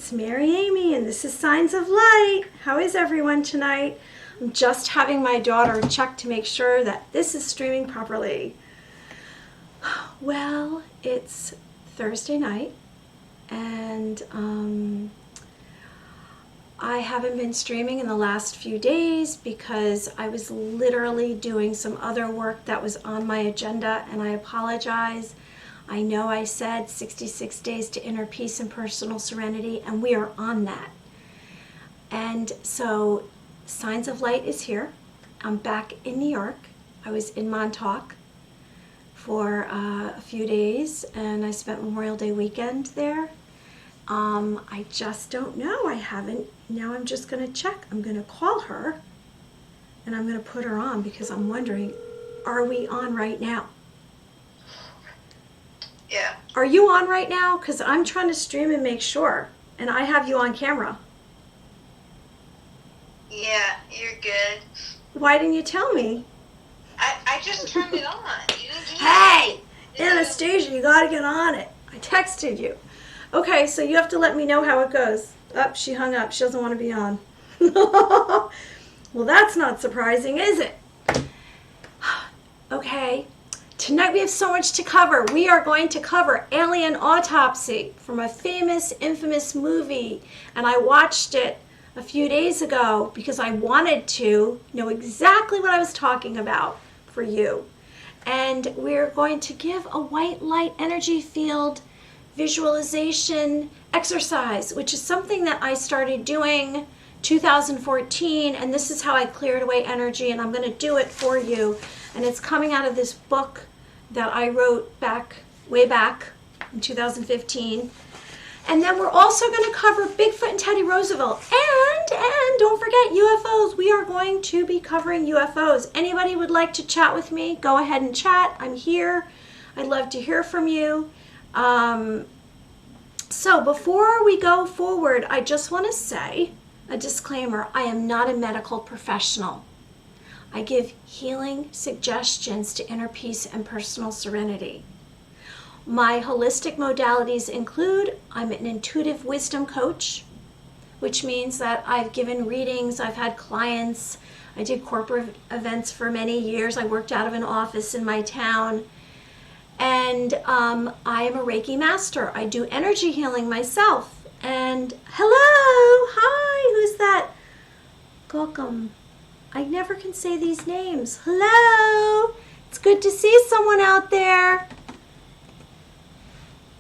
it's Mary Amy, and this is Signs of Light. How is everyone tonight? I'm just having my daughter check to make sure that this is streaming properly. Well, it's Thursday night, and I haven't been streaming in the last few days because I was literally doing some other work that was on my agenda, and I apologize. I know I said 66 days to inner peace and personal serenity, and we are on that. And so Signs of Light is here. I'm back in New York. I was in Montauk for a few days, and I spent Memorial Day weekend there. I just don't know. I haven't. Now I'm just going to check. I'm going to call her, and I'm going to put her on because I'm wondering, are we on right now? Yeah. Are you on right now? Because I'm trying to stream and make sure, and I have you on camera. Yeah, you're good. Why didn't you tell me? I just turned it on. You didn't do Hey! that. Anastasia, you gotta get on it. I texted you. Okay, so you have to let me know how it goes. Oh, she hung up. She doesn't want to be on. Well, that's not surprising, is it? Okay. Tonight we have so much to cover. We are going to cover Alien Autopsy from a famous, infamous movie. And I watched it a few days ago because I wanted to know exactly what I was talking about for you. And we're going to give a white light energy field visualization exercise, which is something that I started doing 2014. And this is how I cleared away energy. And I'm going to do it for you. And it's coming out of this book that I wrote way back in 2015. And then we're also going to cover Bigfoot and Teddy Roosevelt. And don't forget UFOs. We are going to be covering UFOs. Anybody would like to chat with me, go ahead and chat. I'm here. I'd love to hear from you. So before we go forward, I just want to say a disclaimer. I am not a medical professional. I give healing suggestions to inner peace and personal serenity. My holistic modalities include, I'm an intuitive wisdom coach, which means that I've given readings, I've had clients, I did corporate events for many years, I worked out of an office in my town, and I am a Reiki master. I do energy healing myself. And hello, hi, who's that? Welcome. I never can say these names. Hello. It's good to see someone out there.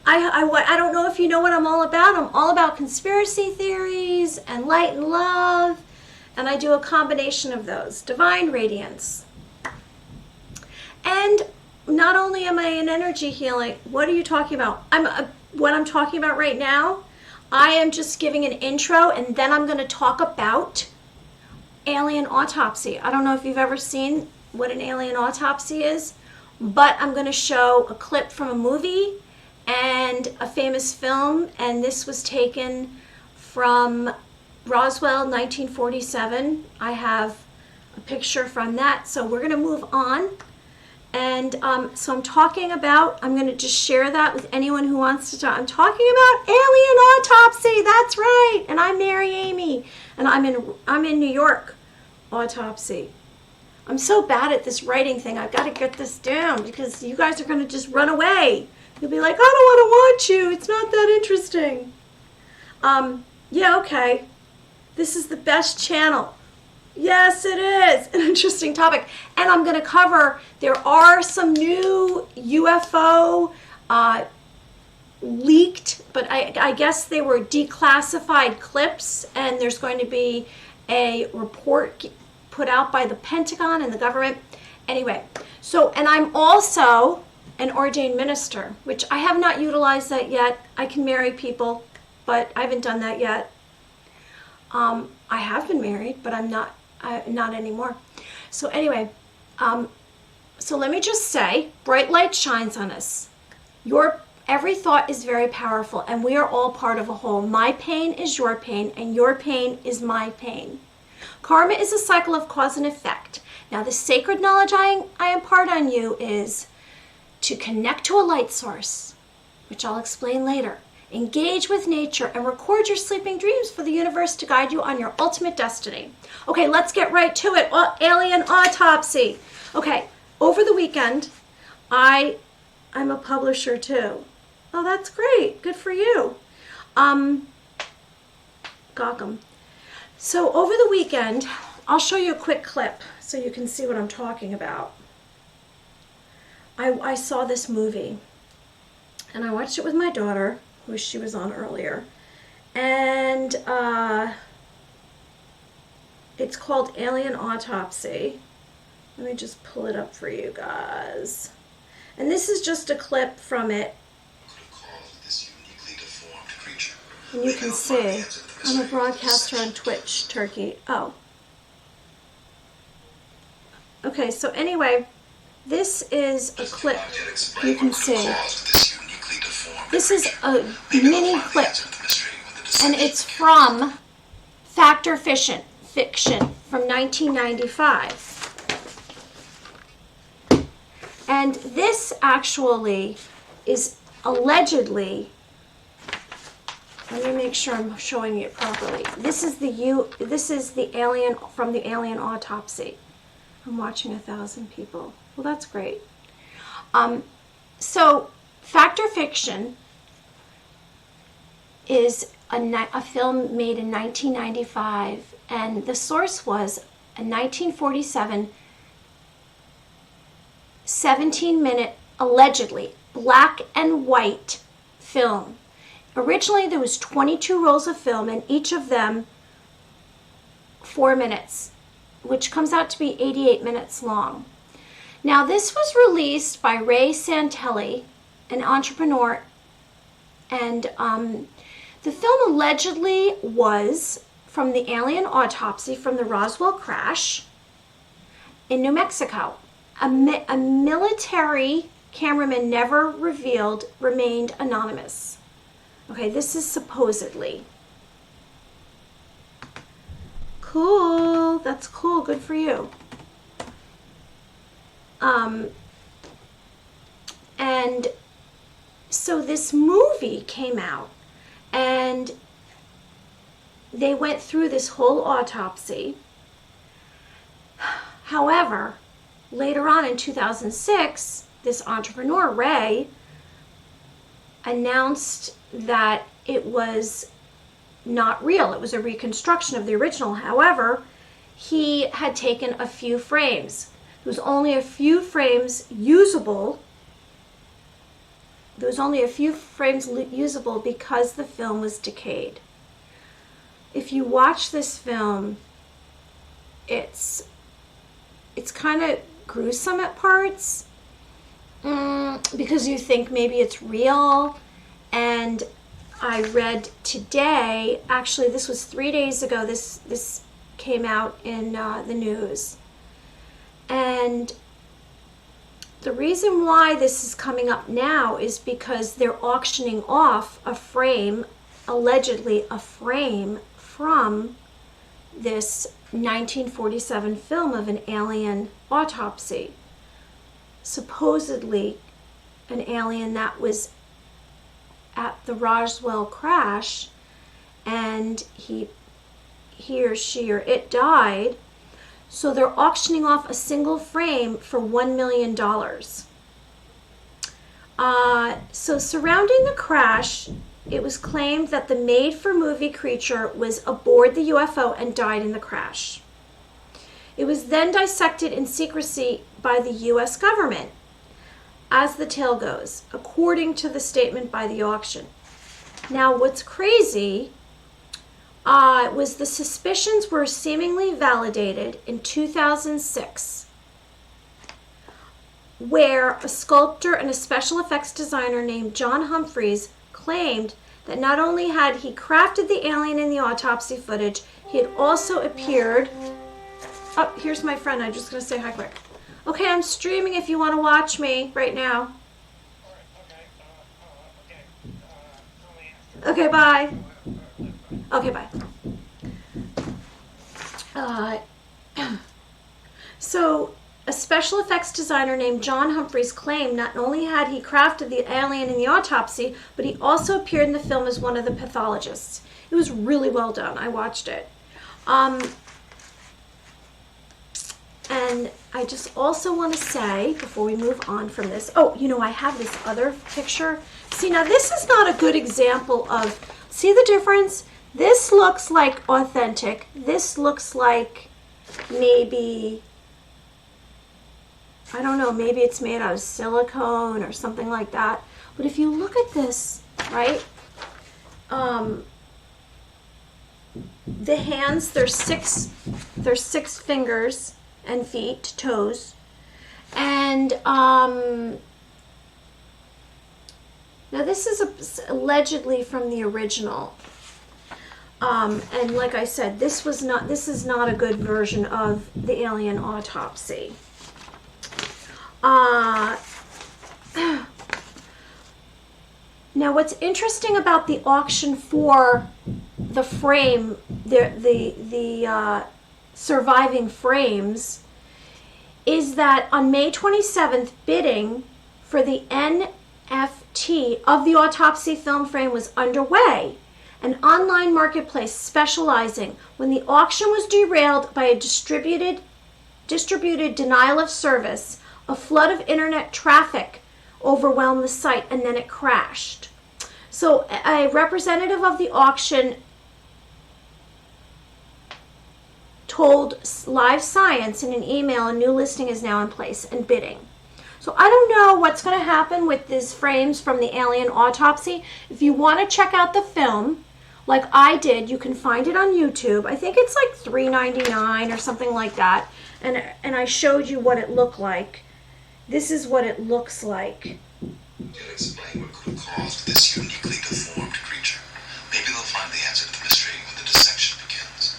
I don't know if you know what I'm all about. I'm all about conspiracy theories and light and love. And I do a combination of those. Divine radiance. And not only am I in energy healing, what are you talking about? What I'm talking about right now, I am just giving an intro, and then I'm going to talk about alien autopsy. I don't know if you've ever seen what an alien autopsy is, but I'm going to show a clip from a movie and a famous film, and this was taken from Roswell, 1947. I have a picture from that, so we're going to move on. And so I'm going to just share that with anyone who wants to talk. I'm talking about alien autopsy, that's right, and I'm Mary Amy, and I'm in New York. Autopsy. I'm so bad at this writing thing. I've got to get this down because you guys are going to just run away. You'll be like, I don't want to watch you. It's not that interesting. Yeah, okay. This is the best channel. Yes, it is. An interesting topic. And I'm going to cover, there are some new UFO leaked, but I guess they were declassified clips, and there's going to be a report put out by the Pentagon and the government. Anyway, so, and I'm also an ordained minister, which I have not utilized that yet. I can marry people, but I haven't done that yet. I have been married, but I'm not anymore. So anyway, so let me just say, bright light shines on us. Every thought is very powerful, and we are all part of a whole. My pain is your pain, and your pain is my pain. Karma is a cycle of cause and effect. Now, the sacred knowledge I impart on you is to connect to a light source, which I'll explain later, Engage with nature and record your sleeping dreams for the universe to guide you on your ultimate destiny. Okay, let's get right to it. Alien autopsy. Okay, over the weekend, I'm a publisher too. Oh, that's great. Good for you. Gawkum. So over the weekend, I'll show you a quick clip so you can see what I'm talking about. I saw this movie, and I watched it with my daughter, who she was on earlier, and it's called Alien Autopsy. Let me just pull it up for you guys. And this is just a clip from it. And you can see, I'm a broadcaster on Twitch, Turkey. Oh. Okay, so anyway, this is a clip. You can see. This is a mini clip. And it's from Fact or Fiction from 1995. And this actually is allegedly, let me make sure I'm showing it properly. This is the alien from the Alien Autopsy. I'm watching 1,000 people. Well, that's great. So Fact or Fiction is a film made in 1995, and the source was a 1947 17-minute, allegedly, black and white film. Originally, there was 22 rolls of film, and each of them 4 minutes, which comes out to be 88 minutes long. Now, this was released by Ray Santelli, an entrepreneur, and the film allegedly was from the alien autopsy from the Roswell crash in New Mexico. A military cameraman never revealed, remained anonymous. Okay, this is supposedly. Cool. That's cool. Good for you. And so this movie came out, and they went through this whole autopsy. However, later on in 2006, this entrepreneur, Ray, announced that it was not real. It was a reconstruction of the original. However, he had taken a few frames. There was only a few frames usable. There was only a few frames usable because the film was decayed. If you watch this film, it's kind of gruesome at parts because you think maybe it's real. And I read today, actually this was 3 days ago, this came out in the news. And the reason why this is coming up now is because they're auctioning off a frame, allegedly a frame from this 1947 film of an alien autopsy. Supposedly an alien that was at the Roswell crash, and he or she or it died. So they're auctioning off a single frame for $1 million. So surrounding the crash, it was claimed that the made-for-movie creature was aboard the UFO and died in the crash. It was then dissected in secrecy by the U.S. government, as the tale goes, according to the statement by the auction. Now, what's crazy was the suspicions were seemingly validated in 2006, where a sculptor and a special effects designer named John Humphreys claimed that not only had he crafted the alien in the autopsy footage, he had also appeared... Oh, here's my friend. I'm just going to say hi quick. Okay, I'm streaming if you want to watch me right now. Okay, bye. Okay, bye. So a special effects designer named John Humphreys claimed not only had he crafted the alien in the autopsy, but he also appeared in the film as one of the pathologists. It was really well done. I watched it. And I just also want to say, before we move on from this, I have this other picture. See, now this is not a good example of, see the difference? This looks like authentic. This looks like maybe, I don't know, maybe it's made out of silicone or something like that. But if you look at this, right, the hands, there's six fingers and feet, toes, and now this is allegedly from the original, and like I said, this is not a good version of the alien autopsy. Now what's interesting about the auction for the frame, the surviving frames, is that on May 27th, bidding for the NFT of the autopsy film frame was underway. An online marketplace specializing when the auction was derailed by a distributed denial of service. A flood of internet traffic overwhelmed the site and then it crashed. So a representative of the auction told Live Science in an email a new listing is now in place and bidding. So I don't know what's going to happen with these frames from the alien autopsy. If you want to check out the film, like I did, you can find it on YouTube. I think it's like $3.99 or something like that. And I showed you what it looked like. This is what it looks like. Can explain what could have caused this uniquely deformed creature. Maybe they'll find the answer to the mystery when the dissection begins.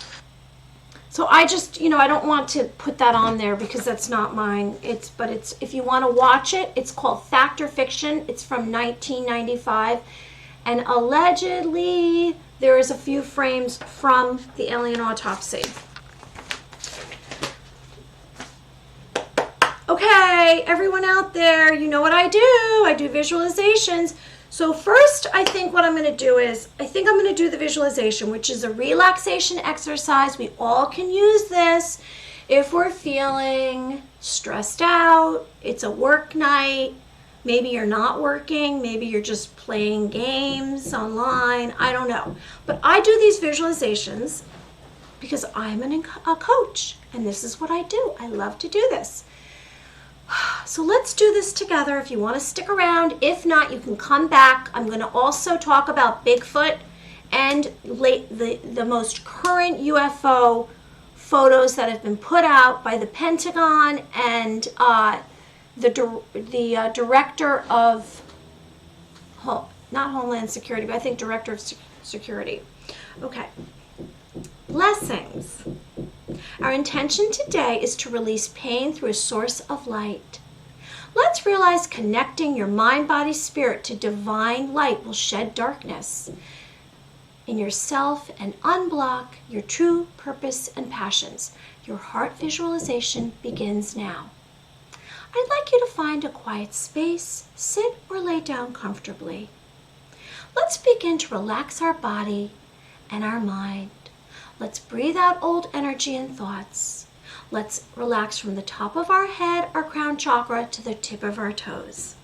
So I just, I don't want to put that on there because that's not mine. But if you want to watch it, it's called Fact or Fiction. It's from 1995, and allegedly there is a few frames from the alien autopsy. Okay, everyone out there, you know what I do. I do visualizations. So first, I think what I'm going to do is, I'm going to do the visualization, which is a relaxation exercise. We all can use this if we're feeling stressed out, it's a work night, maybe you're not working, maybe you're just playing games online, I don't know. But I do these visualizations because I'm a coach, and this is what I do. I love to do this. So let's do this together if you want to stick around. If not, you can come back. I'm going to also talk about Bigfoot and the most current UFO photos that have been put out by the Pentagon and the director of, not Homeland Security, but I think Director of Security. Okay. Blessings. Our intention today is to release pain through a source of light. Let's realize connecting your mind, body, spirit to divine light will shed darkness in yourself and unblock your true purpose and passions. Your heart visualization begins now. I'd like you to find a quiet space, sit or lay down comfortably. Let's begin to relax our body and our mind. Let's breathe out old energy and thoughts. Let's relax from the top of our head, our crown chakra, to the tip of our toes.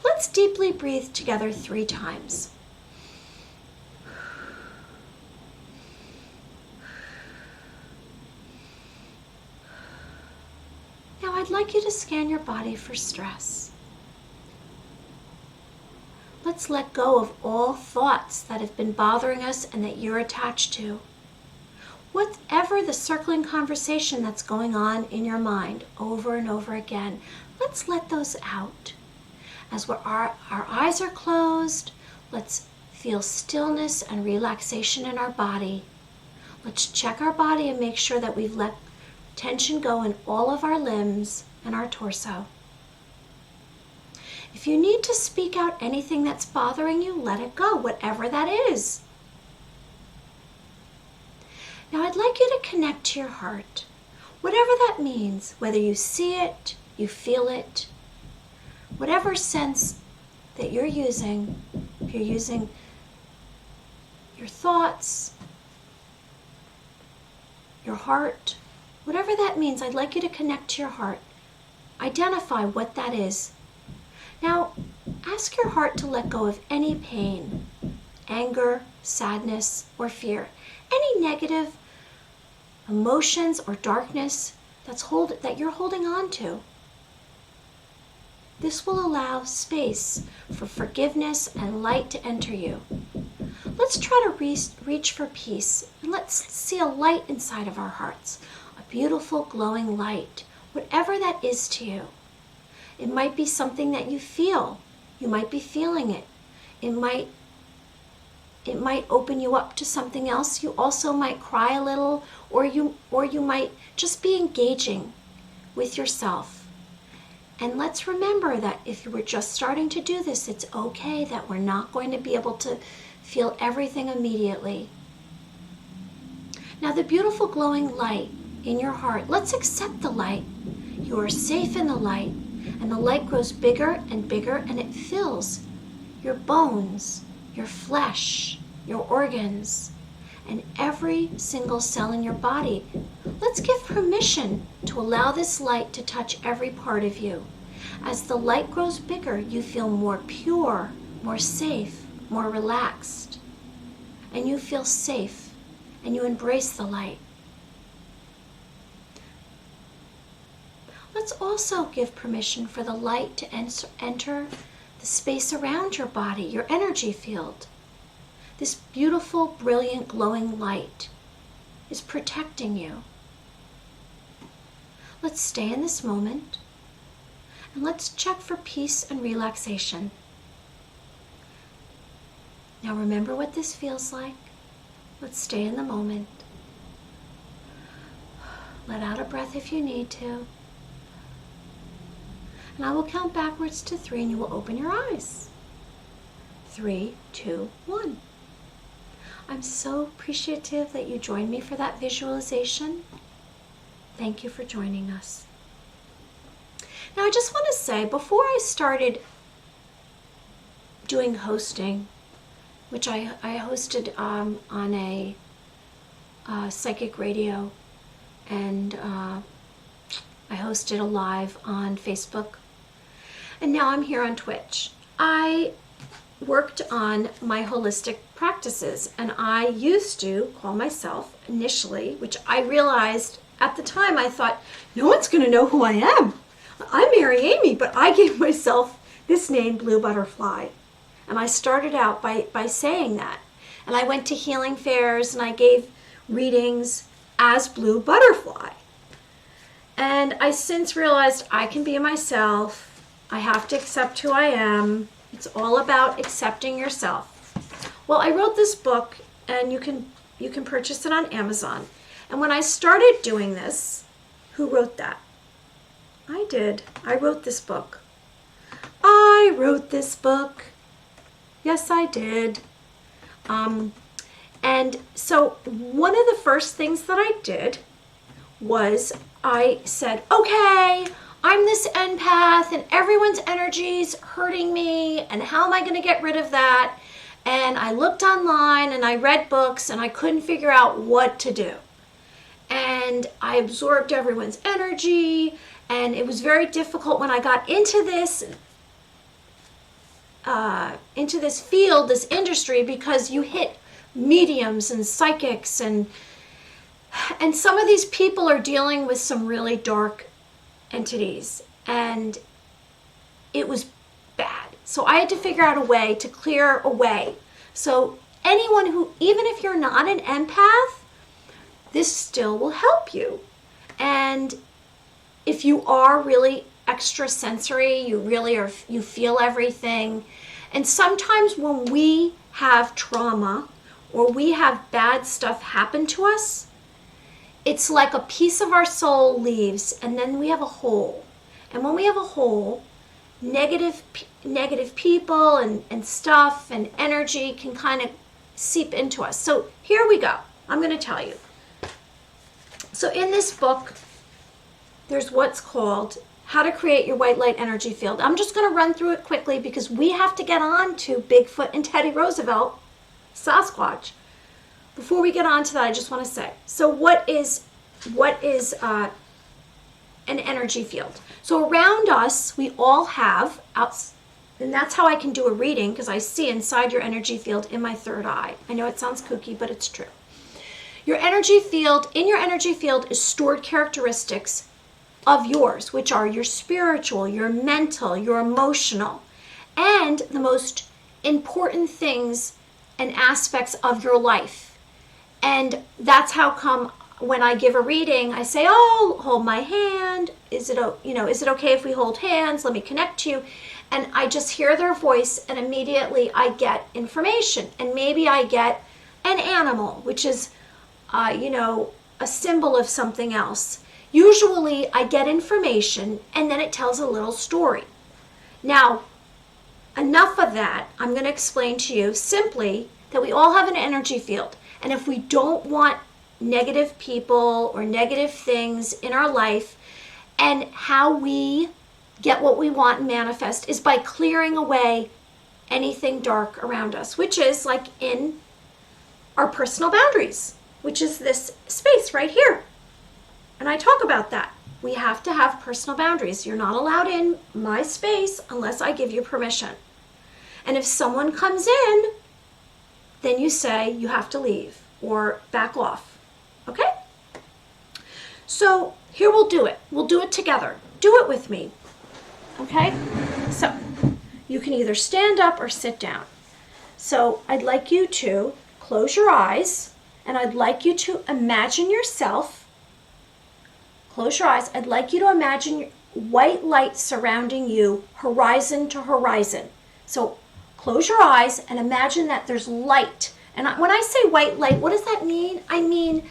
Let's deeply breathe together 3 times. Now I'd like you to scan your body for stress. Let's let go of all thoughts that have been bothering us and that you're attached to. Whatever the circling conversation that's going on in your mind over and over again, let's let those out. As our eyes are closed, let's feel stillness and relaxation in our body. Let's check our body and make sure that we've let tension go in all of our limbs and our torso. If you need to speak out anything that's bothering you, let it go, whatever that is. Now I'd like you to connect to your heart. Whatever that means, whether you see it, you feel it, whatever sense that you're using, if you're using your thoughts, your heart, whatever that means, I'd like you to connect to your heart. Identify what that is. Now, ask your heart to let go of any pain, anger, sadness, or fear, any negative emotions or darkness that you're holding on to. This will allow space for forgiveness and light to enter you. Let's try to reach for peace, and let's see a light inside of our hearts, a beautiful glowing light, whatever that is to you. It might be something that you feel. You might be feeling it. It might open you up to something else. You also might cry a little, or you might just be engaging with yourself. And let's remember that if we're just starting to do this, it's okay that we're not going to be able to feel everything immediately. Now, the beautiful glowing light in your heart, let's accept the light. You are safe in the light, and the light grows bigger and bigger, and it fills your bones, your flesh, your organs, and every single cell in your body. Let's give permission to allow this light to touch every part of you. As the light grows bigger, you feel more pure, more safe, more relaxed, and you feel safe, and you embrace the light. Let's also give permission for the light to enter the space around your body, your energy field. This beautiful, brilliant, glowing light is protecting you. Let's stay in this moment, and let's check for peace and relaxation. Now remember what this feels like. Let's stay in the moment. Let out a breath if you need to. And I will count backwards to 3, and you will open your eyes. 3, 2, 1. I'm so appreciative that you joined me for that visualization. Thank you for joining us. Now, I just want to say, before I started doing hosting, which I hosted on a psychic radio, and I hosted a live on Facebook, and now I'm here on Twitch. I worked on my holistic practices, and I used to call myself initially, which I realized at the time, I thought, no one's going to know who I am. I'm Mary Amy, but I gave myself this name, Blue Butterfly. And I started out by saying that. And I went to healing fairs, and I gave readings as Blue Butterfly. And I since realized I can be myself. I have to accept who I am. It's all about accepting yourself. Well, I wrote this book, and you can purchase it on Amazon. And when I started doing this, who wrote that? I did. I wrote this book. I wrote this book. Yes, I did. And so one of the first things that I did was I said, okay, I'm this empath and everyone's energy's hurting me, and how am I going to get rid of that? And I looked online and I read books, and I couldn't figure out what to do. And I absorbed everyone's energy, and it was very difficult when I got into this field, this industry, because you hit mediums and psychics, and some of these people are dealing with some really dark entities, and it was bad. So I had to figure out a way to clear away. So anyone who, even if you're not an empath, this still will help you. And if you are really extrasensory, you feel everything. And sometimes when we have trauma or we have bad stuff happen to us, it's like a piece of our soul leaves, and then we have a hole. And when we have a hole, negative people and stuff and energy can kind of seep into us. So here we go. I'm going to tell you. So in this book, there's what's called how to create your white light energy field. I'm just going to run through it quickly because we have to get on to Bigfoot and Teddy Roosevelt, Sasquatch. Before we get on to that, I just want to say, so what is an energy field? So around us, we all have, and that's how I can do a reading, because I see inside your energy field in my third eye. I know it sounds kooky, but it's true. Your energy field, in your energy field is stored characteristics of yours, which are your spiritual, your mental, your emotional, and the most important things and aspects of your life. And that's how come when I give a reading, I say, oh, hold my hand. Is it okay if we hold hands? Let me connect to you. And I just hear their voice and immediately I get information. And maybe I get an animal, which is, a symbol of something else. Usually I get information and then it tells a little story. Now, enough of that. I'm going to explain to you simply that we all have an energy field. And if we don't want negative people or negative things in our life, and how we get what we want and manifest is by clearing away anything dark around us, which is like in our personal boundaries, which is this space right here. And I talk about that. We have to have personal boundaries. You're not allowed in my space unless I give you permission. And if someone comes in, then you say you have to leave or back off. Okay? So here we'll do it. We'll do it together. Do it with me. Okay? So you can either stand up or sit down. So I'd like you to close your eyes and I'd like you to imagine yourself. Close your eyes. I'd like you to imagine white light surrounding you, horizon to horizon. So close your eyes and imagine that there's light. And when I say white light, what does that mean? I mean,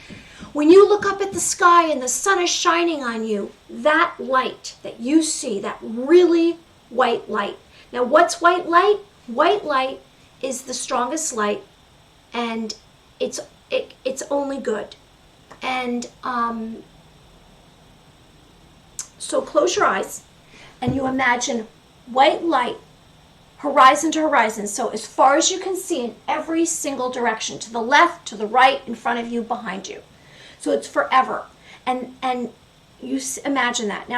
when you look up at the sky and the sun is shining on you, that light that you see, that really white light. Now, what's white light? White light is the strongest light, and it's only good. And so close your eyes, and you imagine white light, horizon to horizon. So as far as you can see in every single direction, to the left, to the right, in front of you, behind you. So it's forever. And you imagine that.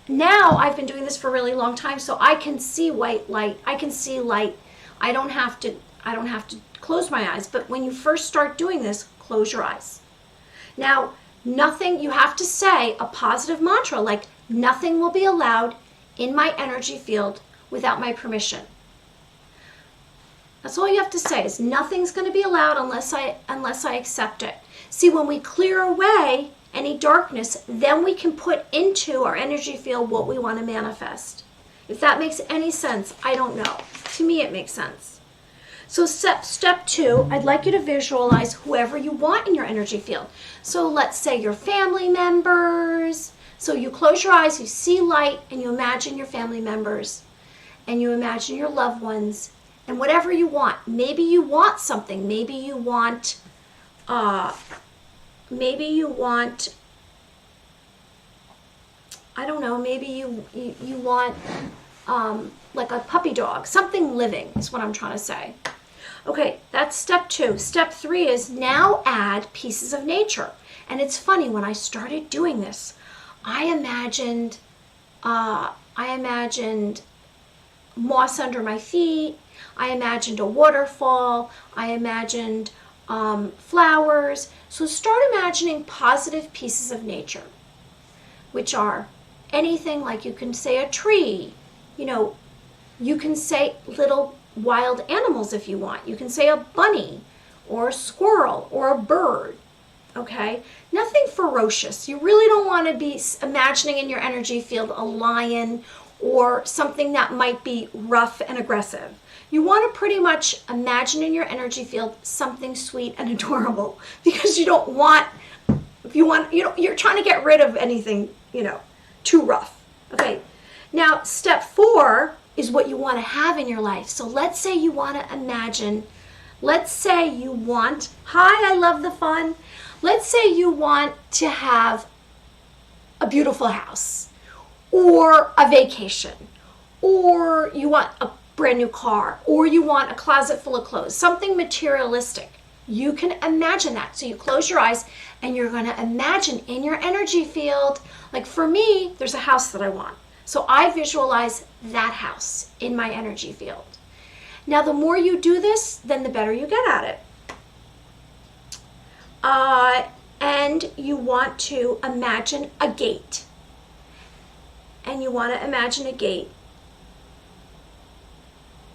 Now I've been doing this for a really long time, so I can see white light. I can see light. I don't have to close my eyes. But when you first start doing this, close your eyes. Now, nothing, you have to say a positive mantra like, nothing will be allowed in my energy field without my permission. That's all you have to say, is nothing's going to be allowed unless I accept it. See, when we clear away any darkness, then we can put into our energy field what we want to manifest. If that makes any sense, I don't know. To me, it makes sense. So step 2, I'd like you to visualize whoever you want in your energy field. So let's say your family members. So you close your eyes, you see light, and you imagine your family members, and you imagine your loved ones, and whatever you want. Maybe you want something. Maybe you want, I don't know, maybe you want like a puppy dog. Something living is what I'm trying to say. Okay, that's step 2. Step 3 is now add pieces of nature. And it's funny, when I started doing this, I imagined moss under my feet. I imagined a waterfall. I imagined flowers. So start imagining positive pieces of nature, which are anything like, you can say a tree, you can say little wild animals if you want. You can say a bunny or a squirrel or a bird. Okay? Nothing ferocious. You really don't want to be imagining in your energy field a lion or something that might be rough and aggressive. You want to pretty much imagine in your energy field something sweet and adorable, because you're trying to get rid of anything, too rough. Okay. Now, step 4 is what you want to have in your life. So let's say you want to imagine, hi, I love the fun. Let's say you want to have a beautiful house, or a vacation, or you want a brand new car, or you want a closet full of clothes, something materialistic. You can imagine that. So you close your eyes and you're going to imagine in your energy field, like for me, there's a house that I want. So I visualize that house in my energy field. Now, the more you do this, then the better you get at it. And you want to imagine a gate. And you want to imagine a gate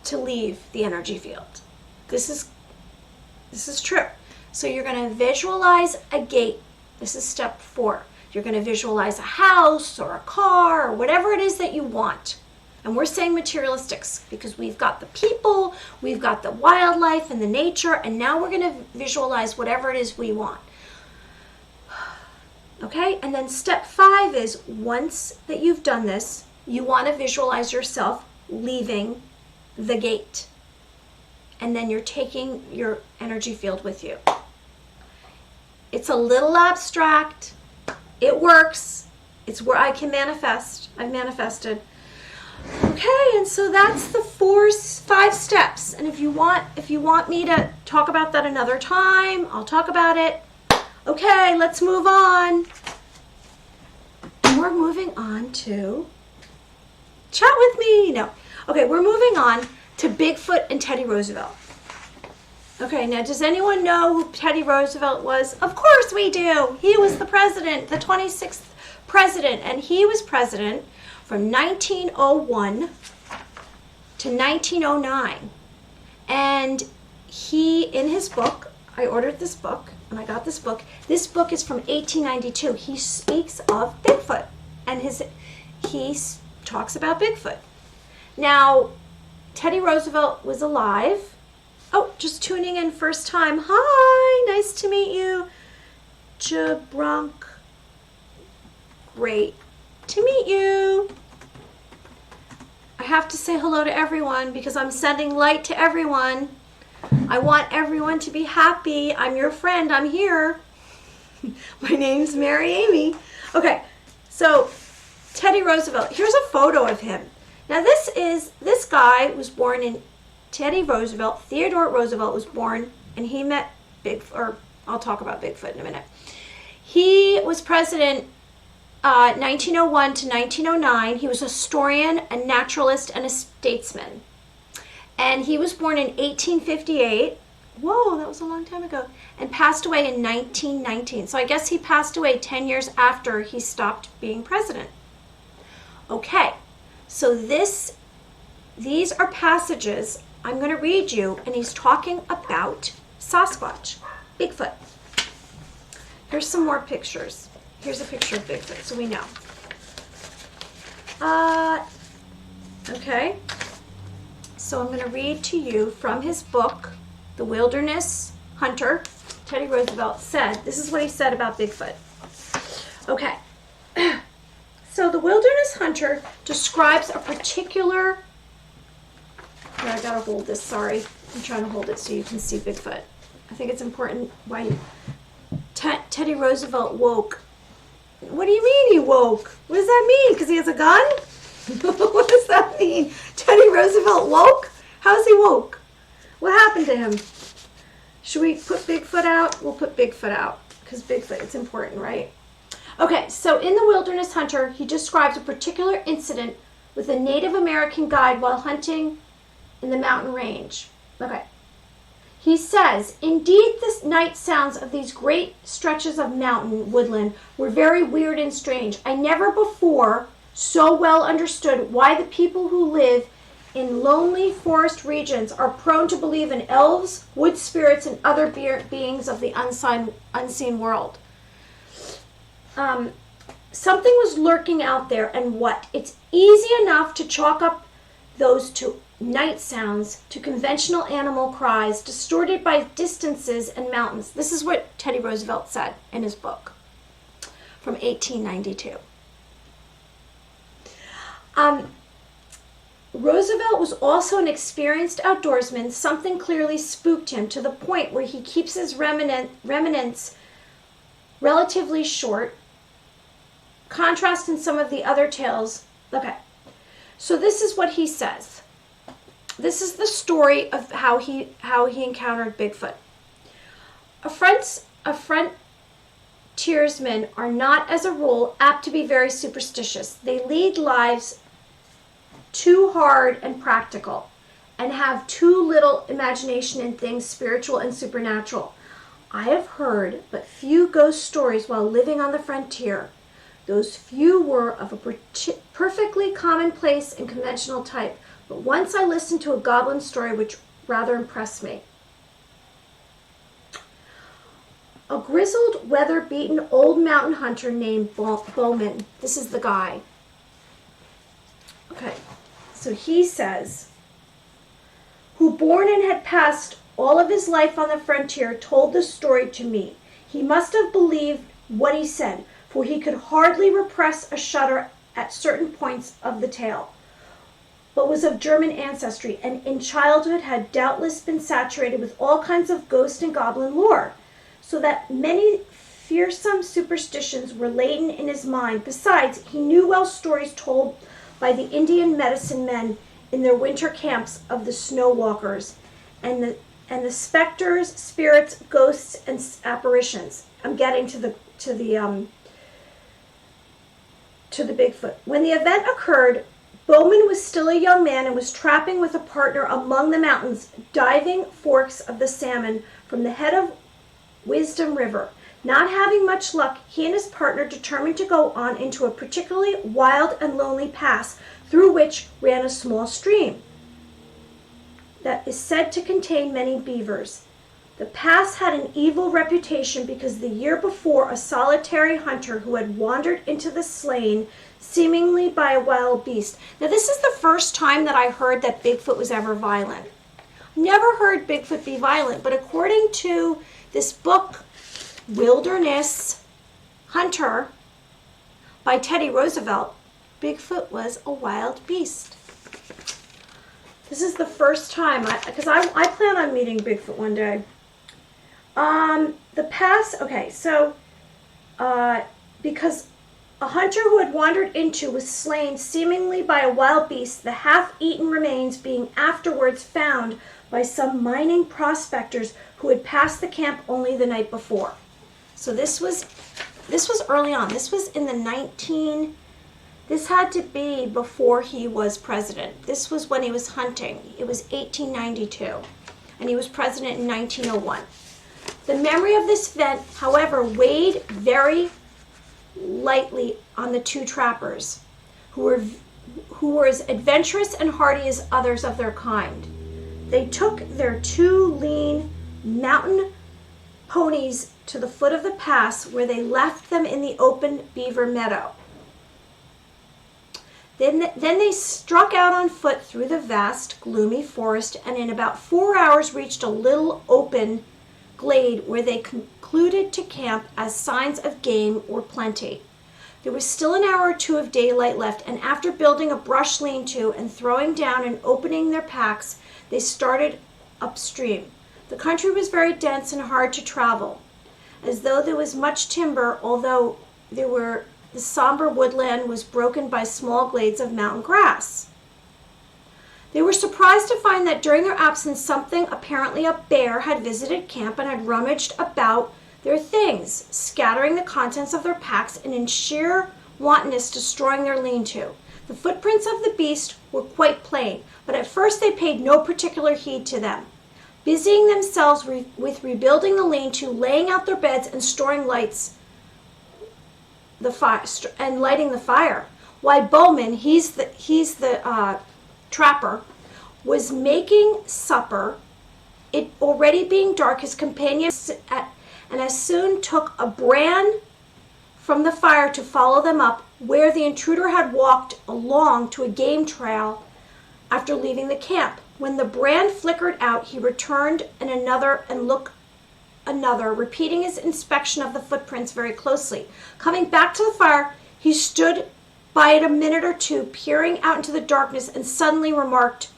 to leave the energy field. This is true. So you're going to visualize a gate. This is step 4. You're going to visualize a house or a car or whatever it is that you want. And we're saying materialistics because we've got the people, we've got the wildlife and the nature, and now we're going to visualize whatever it is we want. Okay? And then step 5 is once that you've done this, you want to visualize yourself leaving the gate. And then you're taking your energy field with you. It's a little abstract. It works. It's where I can manifest. I've manifested. Okay, and so that's the 5 steps. And if you want me to talk about that another time, I'll talk about it. Okay, let's move on. And we're moving on to chat with me. No. Okay, we're moving on to Bigfoot and Teddy Roosevelt. Okay, now does anyone know who Teddy Roosevelt was? Of course we do. He was the president, the 26th president, and he was president from 1901 to 1909. And he, in his book, I ordered this book, and I got this book. This book is from 1892. He speaks of Bigfoot, and he talks about Bigfoot. Now, Teddy Roosevelt was alive. Oh, just tuning in first time. Hi, nice to meet you. Jabronk. Great to meet you. I have to say hello to everyone because I'm sending light to everyone. I want everyone to be happy. I'm your friend. I'm here. My name's Mary Amy. Okay, so Teddy Roosevelt. Here's a photo of him. Now this guy was born in Teddy Roosevelt. Theodore Roosevelt was born, and he met Bigfoot. Or I'll talk about Bigfoot in a minute. He was president 1901 to 1909. He was a historian, a naturalist, and a statesman. And he was born in 1858. Whoa, that was a long time ago. And passed away in 1919. So I guess he passed away 10 years after he stopped being president. Okay, so these are passages I'm going to read you, and he's talking about Sasquatch, Bigfoot. Here's some more pictures. Here's a picture of Bigfoot, so we know. Okay. So I'm going to read to you from his book, The Wilderness Hunter. Teddy Roosevelt said, this is what he said about Bigfoot. Okay. So The Wilderness Hunter describes a particular... Here, I gotta hold this, sorry. I'm trying to hold it so you can see Bigfoot. I think it's important why Teddy Roosevelt woke. What do you mean he woke? What does that mean? Because he has a gun? What does that mean? Teddy Roosevelt woke? How's he woke? What happened to him? Should we put Bigfoot out? We'll put Bigfoot out because Bigfoot, it's important, right? Okay, so in The Wilderness Hunter, he describes a particular incident with a Native American guide while hunting in the mountain range. Okay. He says, indeed, the night sounds of these great stretches of mountain woodland were very weird and strange. I never before so well understood why the people who live in lonely forest regions are prone to believe in elves, wood spirits, and other beings of the unseen world. Something was lurking out there, and what? It's easy enough to chalk up those to night sounds, to conventional animal cries, distorted by distances and mountains. This is what Teddy Roosevelt said in his book from 1892. Roosevelt was also an experienced outdoorsman. Something clearly spooked him to the point where he keeps his remnants relatively short. contrast in some of the other tales. Okay, so this is what he says. This is the story of how he encountered Bigfoot. Frontiersmen are not, as a rule, apt to be very superstitious. They lead lives too hard and practical, and have too little imagination in things spiritual and supernatural. I have heard but few ghost stories while living on the frontier. Those few were of a perfectly commonplace and conventional type, but once I listened to a goblin story which rather impressed me. A grizzled, weather-beaten old mountain hunter named Bowman. This is the guy. Okay, so he says, who born and had passed all of his life on the frontier, told the story to me. He must have believed what he said, for he could hardly repress a shudder at certain points of the tale, but was of German ancestry, and in childhood had doubtless been saturated with all kinds of ghost and goblin lore, so that many fearsome superstitions were latent in his mind. Besides, he knew well stories told by the Indian medicine men in their winter camps of the snow walkers and the specters, spirits, ghosts, and apparitions. I'm getting to the Bigfoot. When the event occurred, Bowman was still a young man and was trapping with a partner among the mountains, diving forks of the salmon from the head of Wisdom River. Not having much luck, he and his partner determined to go on into a particularly wild and lonely pass through which ran a small stream that is said to contain many beavers. The pass had an evil reputation because the year before a solitary hunter who had wandered into the slain seemingly by a wild beast. Now this is the first time that I heard that Bigfoot was ever violent. Never heard Bigfoot be violent, but according to this book, Wilderness Hunter by Teddy Roosevelt, Bigfoot was a wild beast. This is the first time, because I plan on meeting Bigfoot one day. The pass, okay, so, because a hunter who had wandered into was slain seemingly by a wild beast, the half-eaten remains being afterwards found by some mining prospectors who had passed the camp only the night before. So this was early on. This was in the this had to be before he was president. This was when he was hunting. It was 1892, and he was president in 1901. The memory of this event, however, weighed very lightly on the two trappers, who were as adventurous and hardy as others of their kind. They took their two lean mountain ponies to the foot of the pass, where they left them in the open beaver meadow. Then they struck out on foot through the vast, gloomy forest, and in about 4 hours reached a little open glade where they concluded to camp, as signs of game were plenty. There was still an hour or two of daylight left, and after building a brush lean-to and throwing down and opening their packs, they started upstream. The country was very dense and hard to travel, as though there was much timber, although the somber woodland was broken by small glades of mountain grass. They were surprised to find that during their absence something, apparently a bear, had visited camp and had rummaged about their things, scattering the contents of their packs and in sheer wantonness destroying their lean-to. The footprints of the beast were quite plain, but at first they paid no particular heed to them, busying themselves with rebuilding the lean-to, laying out their beds, and storing lighting the fire. While Bowman, he's the trapper, was making supper, it already being dark, his companion and as soon took a brand from the fire to follow them up, where the intruder had walked along to a game trail after leaving the camp. When the brand flickered out, he returned and another, repeating his inspection of the footprints very closely. Coming back to the fire, he stood by it a minute or two, peering out into the darkness, and suddenly remarked,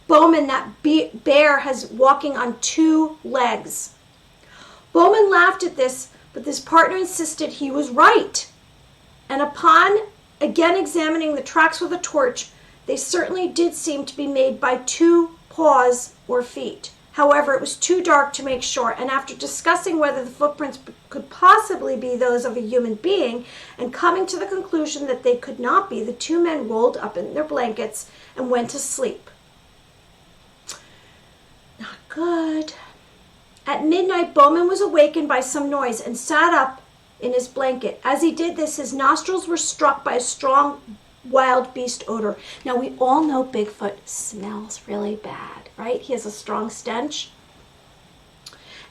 "Bowman, that bear has walking on 2 legs." Bowman laughed at this, but his partner insisted he was right. And upon again examining the tracks with a torch, they certainly did seem to be made by 2 paws or feet. However, it was too dark to make sure, and after discussing whether the footprints could possibly be those of a human being and coming to the conclusion that they could not be, the 2 men rolled up in their blankets and went to sleep. Not good. At midnight, Bowman was awakened by some noise and sat up in his blanket. As he did this, his nostrils were struck by a strong wild beast odor. Now, we all know Bigfoot smells really bad, right? He has a strong stench.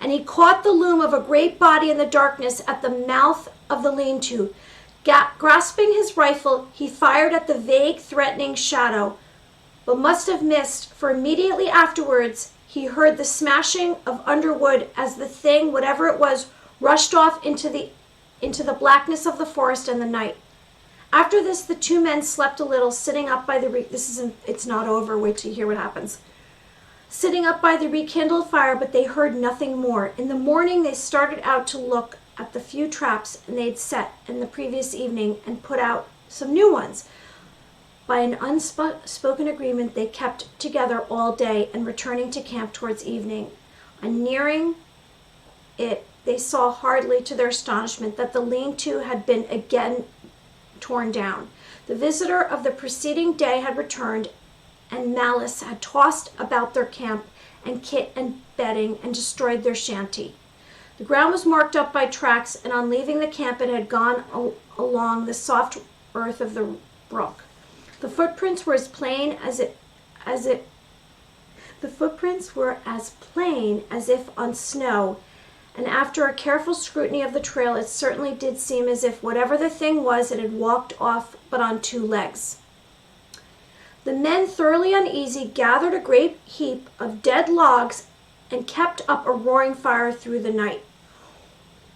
And he caught the loom of a great body in the darkness at the mouth of the lean-to. Grasping his rifle, he fired at the vague, threatening shadow, but must have missed, for immediately afterwards, he heard the smashing of underwood as the thing, whatever it was, rushed off into the blackness of the forest and the night. After this, the 2 men slept a little, sitting up by the it's not over, wait till you hear what happens. Sitting up by the rekindled fire, but they heard nothing more. In the morning, they started out to look at the few traps they'd set in the previous evening and put out some new ones. By an unspoken agreement, they kept together all day and returning to camp towards evening. On nearing it, they saw hardly to their astonishment that the lean-to had been again torn down. The visitor of the preceding day had returned, and malice had tossed about their camp and kit and bedding and destroyed their shanty. The ground was marked up by tracks, and on leaving the camp it had gone along the soft earth of the brook. The footprints were as plain as if on snow, and after a careful scrutiny of the trail, it certainly did seem as if whatever the thing was, it had walked off but on 2 legs. The men, thoroughly uneasy, gathered a great heap of dead logs and kept up a roaring fire through the night.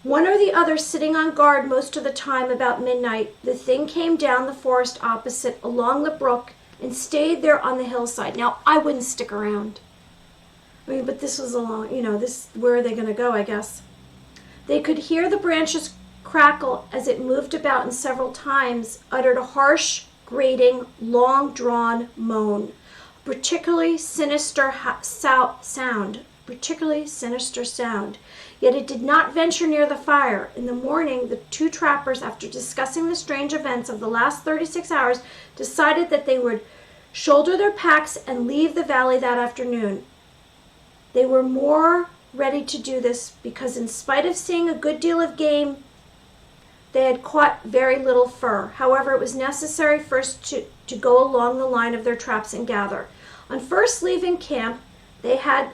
One or the other sitting on guard most of the time. About midnight, the thing came down the forest opposite along the brook and stayed there on the hillside. Now, I wouldn't stick around. But this was where are they going to go, I guess. They could hear the branches crackle as it moved about, and several times uttered a harsh, grating, long-drawn moan. Particularly sinister sound. Yet it did not venture near the fire. In the morning, the 2 trappers, after discussing the strange events of the last 36 hours, decided that they would shoulder their packs and leave the valley that afternoon. They were more ready to do this because, in spite of seeing a good deal of game, they had caught very little fur. However, it was necessary first to go along the line of their traps and gather. On first leaving camp, they had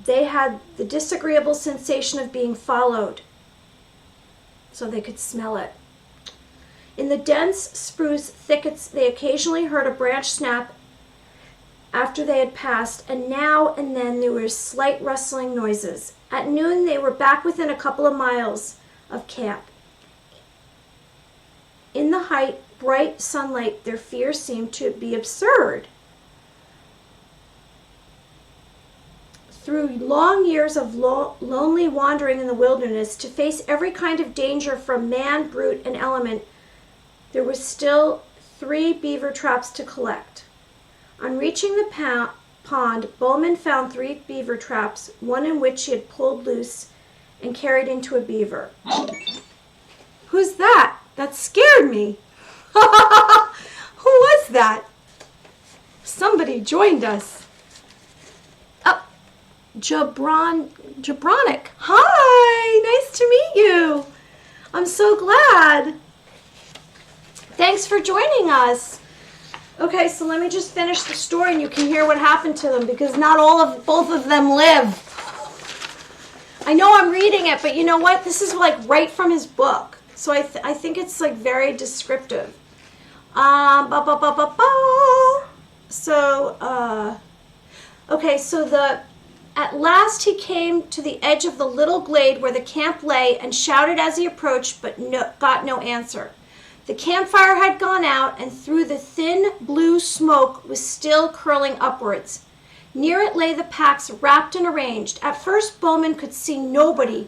the disagreeable sensation of being followed, so they could smell it. In the dense spruce thickets, they occasionally heard a branch snap after they had passed, and now and then there were slight rustling noises. At noon, they were back within a couple of miles of camp. In the bright sunlight, their fears seemed to be absurd. Through long years of lonely wandering in the wilderness, to face every kind of danger from man, brute, and element, there were still 3 beaver traps to collect. On reaching the pond, Bowman found 3 beaver traps, one in which he had pulled loose and carried into a beaver. Who's that? That scared me. Who was that? Somebody joined us. Oh, Jabronic. Hi, nice to meet you. I'm so glad. Thanks for joining us. Okay, so let me just finish the story and you can hear what happened to them, because not both of them live. I know I'm reading it, but you know what? This is like right from his book. So I think it's like very descriptive. At last he came to the edge of the little glade where the camp lay and shouted as he approached, but got no answer. The campfire had gone out, and through the thin blue smoke was still curling upwards. Near it lay the packs wrapped and arranged. At first Bowman could see nobody,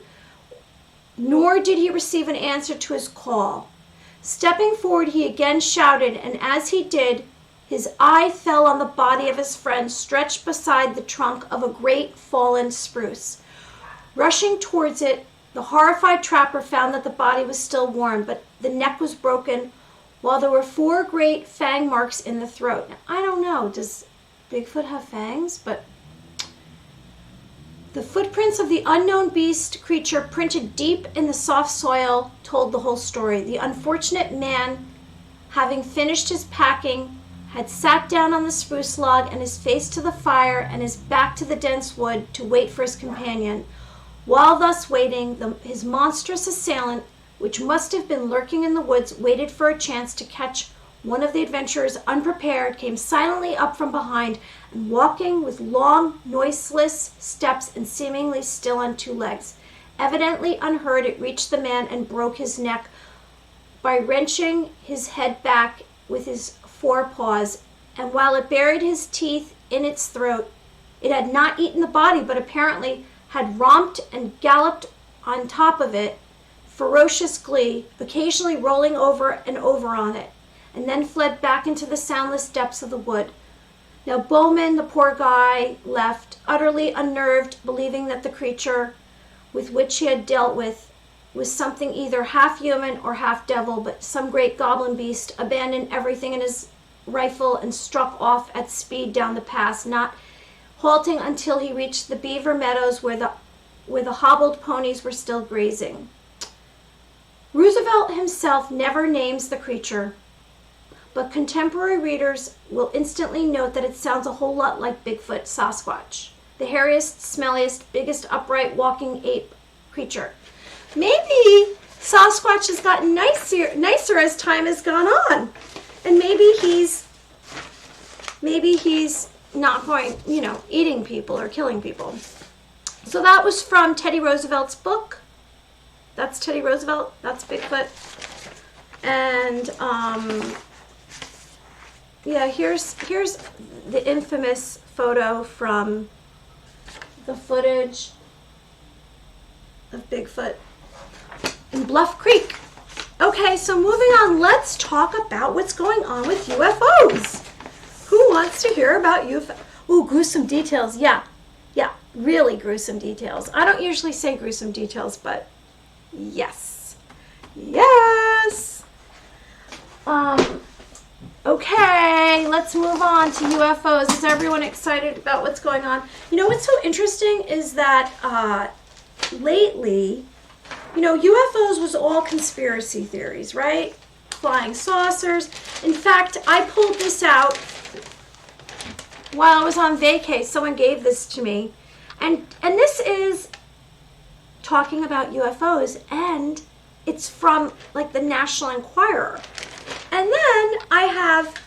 nor did he receive an answer to his call. Stepping forward, he again shouted, and as he did, his eye fell on the body of his friend stretched beside the trunk of a great fallen spruce. Rushing towards it, the horrified trapper found that the body was still warm, but the neck was broken, while there were 4 great fang marks in the throat. Now, I don't know, does Bigfoot have fangs? But the footprints of the unknown beast creature printed deep in the soft soil told the whole story. The unfortunate man, having finished his packing, had sat down on the spruce log and his face to the fire and his back to the dense wood to wait for his companion. While thus waiting, his monstrous assailant, which must have been lurking in the woods, waited for a chance to catch one of the adventurers unprepared, came silently up from behind, and walking with long, noiseless steps and seemingly still on 2 legs. Evidently unheard, it reached the man and broke his neck by wrenching his head back with his forepaws, and while it buried his teeth in its throat, it had not eaten the body, but apparently had romped and galloped on top of it, ferocious glee, occasionally rolling over and over on it, and then fled back into the soundless depths of the wood. Now Bowman, the poor guy, left, utterly unnerved, believing that the creature with which he had dealt with was something either half human or half devil, but some great goblin beast, abandoned everything in his rifle and struck off at speed down the pass, not halting until he reached the beaver meadows where the hobbled ponies were still grazing. Roosevelt himself never names the creature, but contemporary readers will instantly note that it sounds a whole lot like Bigfoot Sasquatch, the hairiest, smelliest, biggest upright walking ape creature. Maybe Sasquatch has gotten nicer as time has gone on, and maybe he's not going, eating people or killing people. So that was from Teddy Roosevelt's book. That's Teddy Roosevelt. That's Bigfoot. And here's the infamous photo from the footage of Bigfoot in Bluff Creek. Okay, so moving on, let's talk about what's going on with UFOs. Who wants to hear about UFOs? Ooh, gruesome details. Yeah, really gruesome details. I don't usually say gruesome details, but yes. Okay, let's move on to UFOs. Is everyone excited about what's going on? What's so interesting is that lately, UFOs was all conspiracy theories, right? Flying saucers. In fact, I pulled this out while I was on vacay. Someone gave this to me. And this is talking about UFOs, and it's from the National Enquirer. And then I have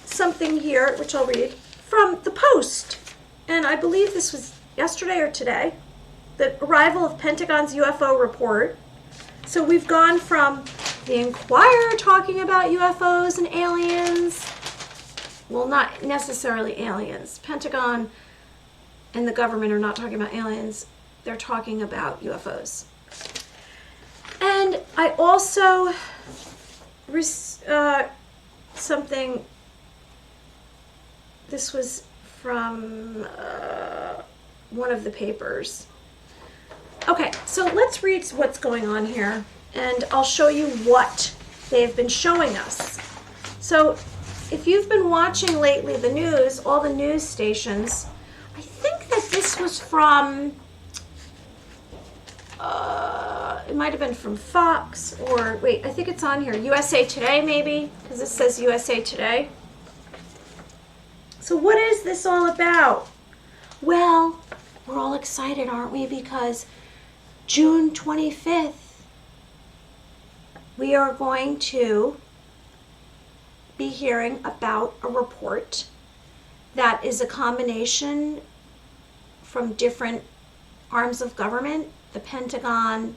something here, which I'll read, from the Post. And I believe this was yesterday or today. The arrival of Pentagon's UFO report. So we've gone from the Enquirer talking about UFOs and aliens. Well, not necessarily aliens. Pentagon and the government are not talking about aliens. They're talking about UFOs. And I also something, this was from one of the papers. Okay, so let's read what's going on here, and I'll show you what they've been showing us. So if you've been watching lately the news, all the news stations, I think that this was from, it might have been from Fox, or wait, I think it's on here, USA Today maybe, because it says USA Today. So what is this all about? Well, we're all excited, aren't we? Because June 25th, we are going to be hearing about a report that is a combination from different arms of government. The Pentagon,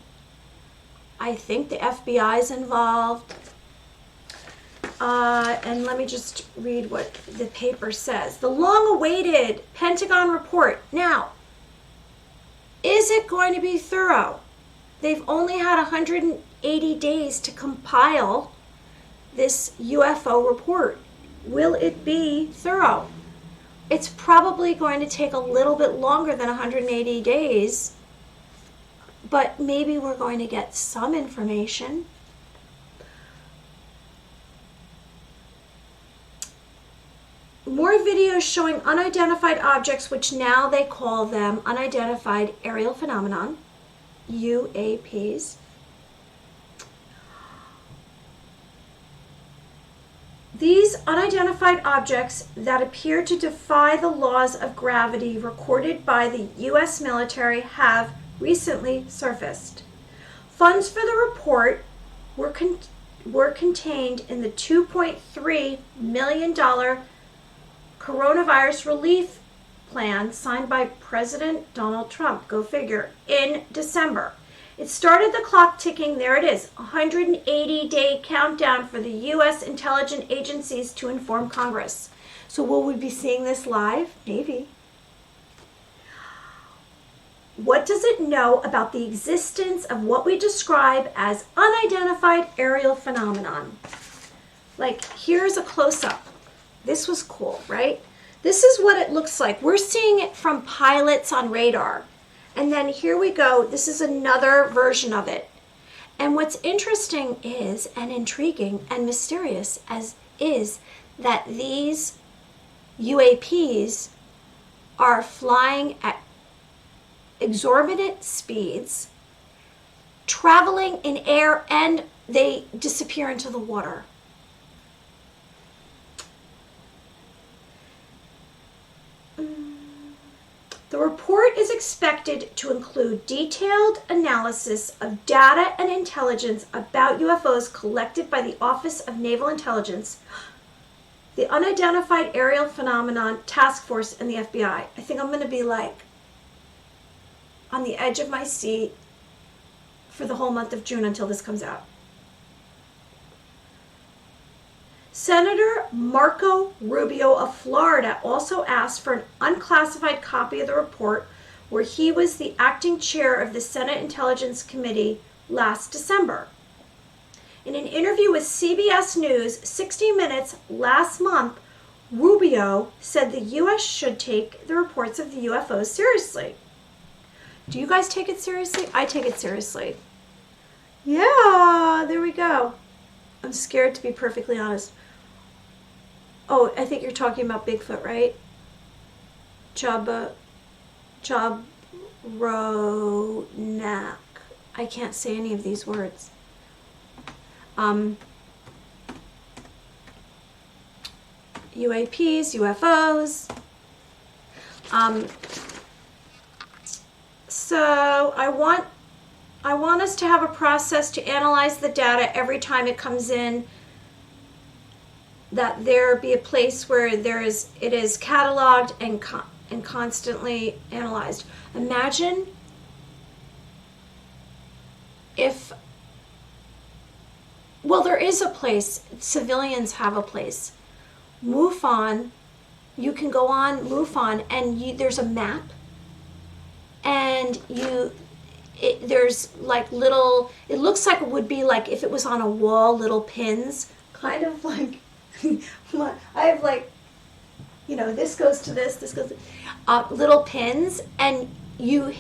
I think the FBI is involved. And let me just read what the paper says. The long-awaited Pentagon report. Now, is it going to be thorough? They've only had 180 days to compile this UFO report. Will it be thorough? It's probably going to take a little bit longer than 180 days, but maybe we're going to get some information. More videos showing unidentified objects, which now they call them unidentified aerial phenomenon, UAPs. These unidentified objects that appear to defy the laws of gravity recorded by the U.S. military have recently surfaced. Funds for the report were contained in the $2.3 million coronavirus relief plan signed by President Donald Trump, go figure, in December. It started the clock ticking, there it is, 180-day countdown for the U.S. intelligence agencies to inform Congress. So will we be seeing this live? Maybe. What does it know about the existence of what we describe as unidentified aerial phenomenon? Like, here's a close-up. This was cool, right? This is what it looks like. We're seeing it from pilots on radar. And then here we go. This is another version of it. And what's interesting is, and intriguing and mysterious as is, that these UAPs are flying at exorbitant speeds, traveling in air, and they disappear into the water. The report is expected to include detailed analysis of data and intelligence about UFOs collected by the Office of Naval Intelligence, the Unidentified Aerial Phenomenon Task Force, and the FBI. I think I'm going to be like on the edge of my seat for the whole month of June until this comes out. Senator Marco Rubio of Florida also asked for an unclassified copy of the report, where he was the acting chair of the Senate Intelligence Committee last December. In an interview with CBS News 60 Minutes last month, Rubio said the U.S. should take the reports of the UFOs seriously. Do you guys take it seriously? I take it seriously. Yeah, there we go. I'm scared, to be perfectly honest. Oh, I think you're talking about Bigfoot, right? Chabrognak. I can't say any of these words. UAPs, UFOs. So I want us to have a process to analyze the data every time it comes in, that there be a place where it is cataloged and constantly analyzed. Imagine if, well, there is a place, civilians have a place. MUFON, you can go on MUFON and there's a map, and there's like little, it looks like it would be like if it was on a wall, little pins, kind of like, I have like, this goes to this goes to, little pins, and you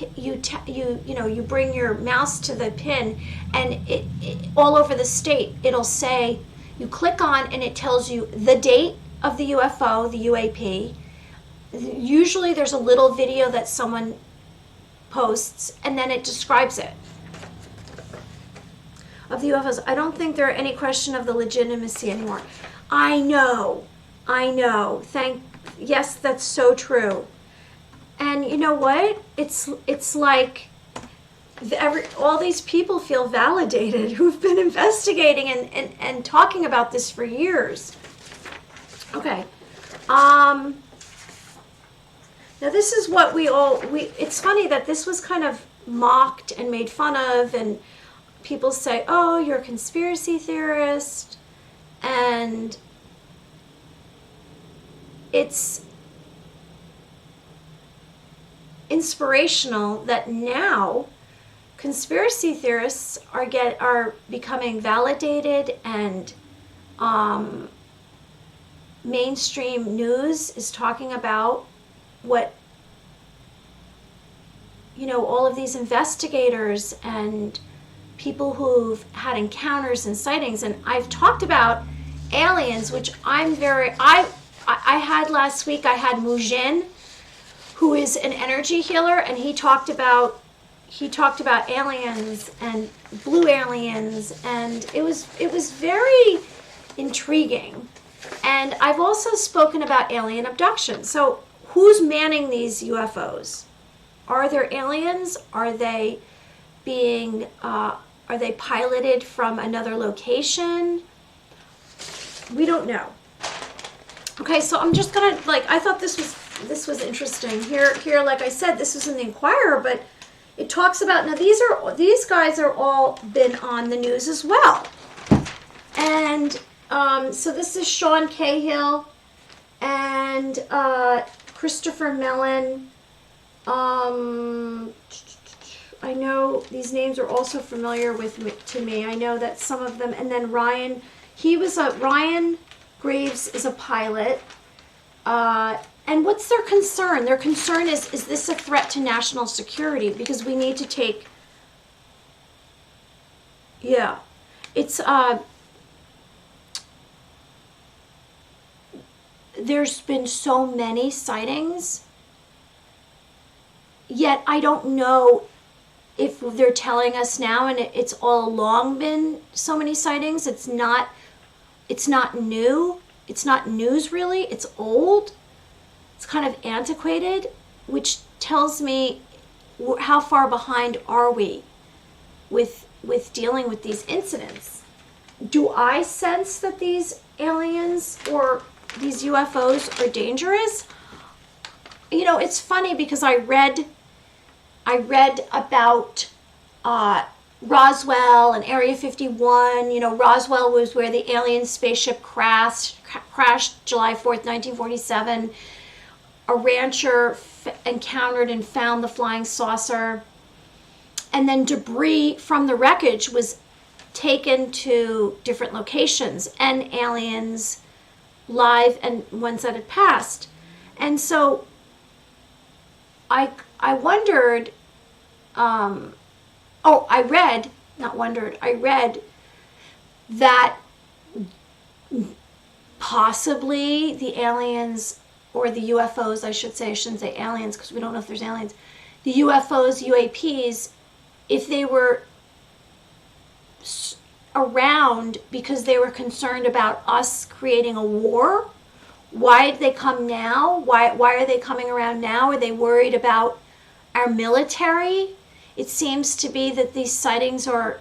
bring your mouse to the pin, and it all over the state, it'll say, you click on, and it tells you the date of the UFO, the UAP. Usually there's a little video that someone posts, and then it describes it. Of the UFOs, I don't think there are any question of the legitimacy anymore. I know. Yes, that's so true. And you know what? It's like all these people feel validated who've been investigating and talking about this for years. Okay. Now this is what it's funny that this was kind of mocked and made fun of, and people say, oh, you're a conspiracy theorist, and it's inspirational that now conspiracy theorists are becoming validated, and mainstream news is talking about what, all of these investigators and people who've had encounters and sightings. And I've talked about aliens, which I had last week. I had Mujin, who is an energy healer, and he talked about aliens and blue aliens, and it was very intriguing. And I've also spoken about alien abduction. So who's manning these UFOs? Are there aliens? Are they piloted from another location? We don't know. Okay, so I'm just gonna, I thought this was interesting. Here, like I said, this was in the Inquirer, but it talks about, now these guys are all been on the news as well. And so this is Sean Cahill and Christopher Mellon. I know these names are also familiar to me. I know that some of them, and then Ryan Graves is a pilot. And what's their concern? Their concern is this a threat to national security? Because we need to take, it's, there's been so many sightings, yet I don't know if they're telling us now, and it's all along been so many sightings. It's not new. It's not news really. It's old. It's kind of antiquated, which tells me how far behind are we with dealing with these incidents. Do I sense that these aliens or these UFOs are dangerous? It's funny because I read about Roswell and Area 51. Roswell was where the alien spaceship crashed July 4th, 1947. A rancher encountered and found the flying saucer. And then debris from the wreckage was taken to different locations, and aliens live and ones that had passed. And so I wondered, I read that possibly the aliens, or the UFOs, I shouldn't say aliens because we don't know if there's aliens, the UFOs, UAPs, if they were around because they were concerned about us creating a war. Why did they come now? Why are they coming around now? Are they worried about our military? It seems to be that these sightings are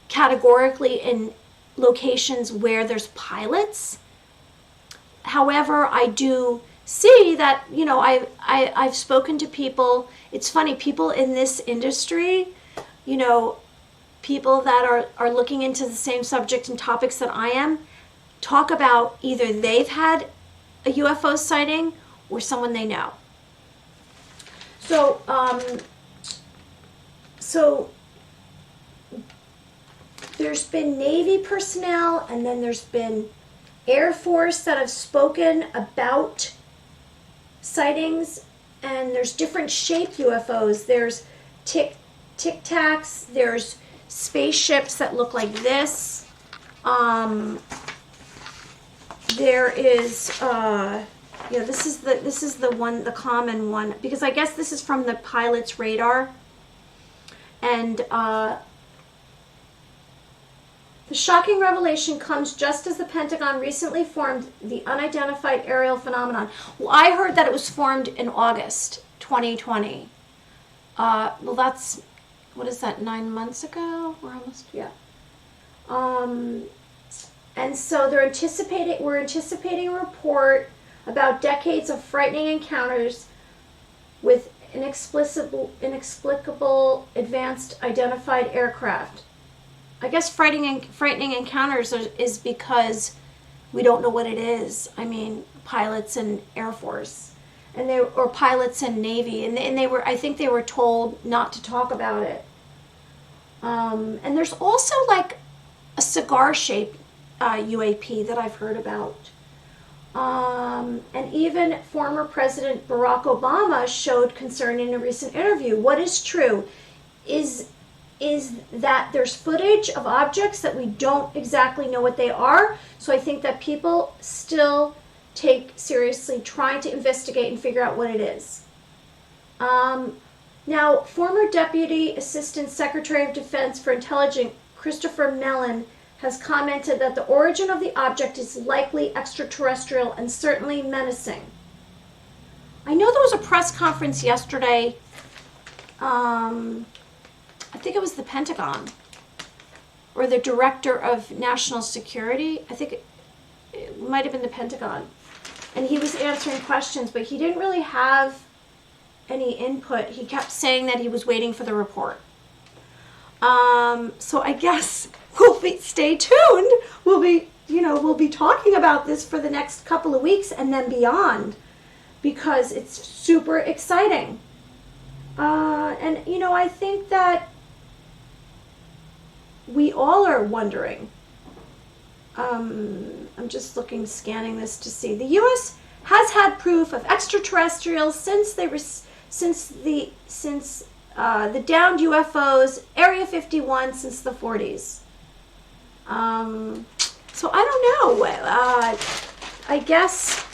categorically in locations where there's pilots. However, I do see that, I've spoken to people. It's funny, people in this industry, people that are looking into the same subject and topics that I am, talk about either they've had a UFO sighting or someone they know. So, there's been Navy personnel, and then there's been Air Force that have spoken about sightings, and there's different shaped UFOs. There's Tic Tacs, there's spaceships that look like this. There is this is the one, the common one, because I guess this is from the pilot's radar. And the shocking revelation comes just as the Pentagon recently formed the unidentified aerial phenomenon. Well, I heard that it was formed in August 2020. Well, that's, what is that, 9 months ago? We're almost, yeah. And so we're anticipating a report about decades of frightening encounters with inexplicable advanced identified aircraft. I guess frightening encounters is because we don't know what it is. I mean, pilots and Air Force. and or pilots and Navy, and they were, I think they were told not to talk about it. And there's also like a cigar-shaped UAP that I've heard about. And even former President Barack Obama showed concern in a recent interview. What is true is that there's footage of objects that we don't exactly know what they are. So I think that people still take seriously trying to investigate and figure out what it is. Now, former Deputy Assistant Secretary of Defense for Intelligence Christopher Mellon has commented that the origin of the object is likely extraterrestrial and certainly menacing. I know there was a press conference yesterday, I think it was the Pentagon, or the Director of National Security. I think it might have been the Pentagon. And he was answering questions, but he didn't really have any input. He kept saying that he was waiting for the report. So I guess stay tuned. We'll be talking about this for the next couple of weeks and then beyond, because it's super exciting. And I think that we all are wondering. I'm just scanning this to see. The U.S. has had proof of extraterrestrials since the downed UFOs, Area 51, since the 40s. So I don't know. I guess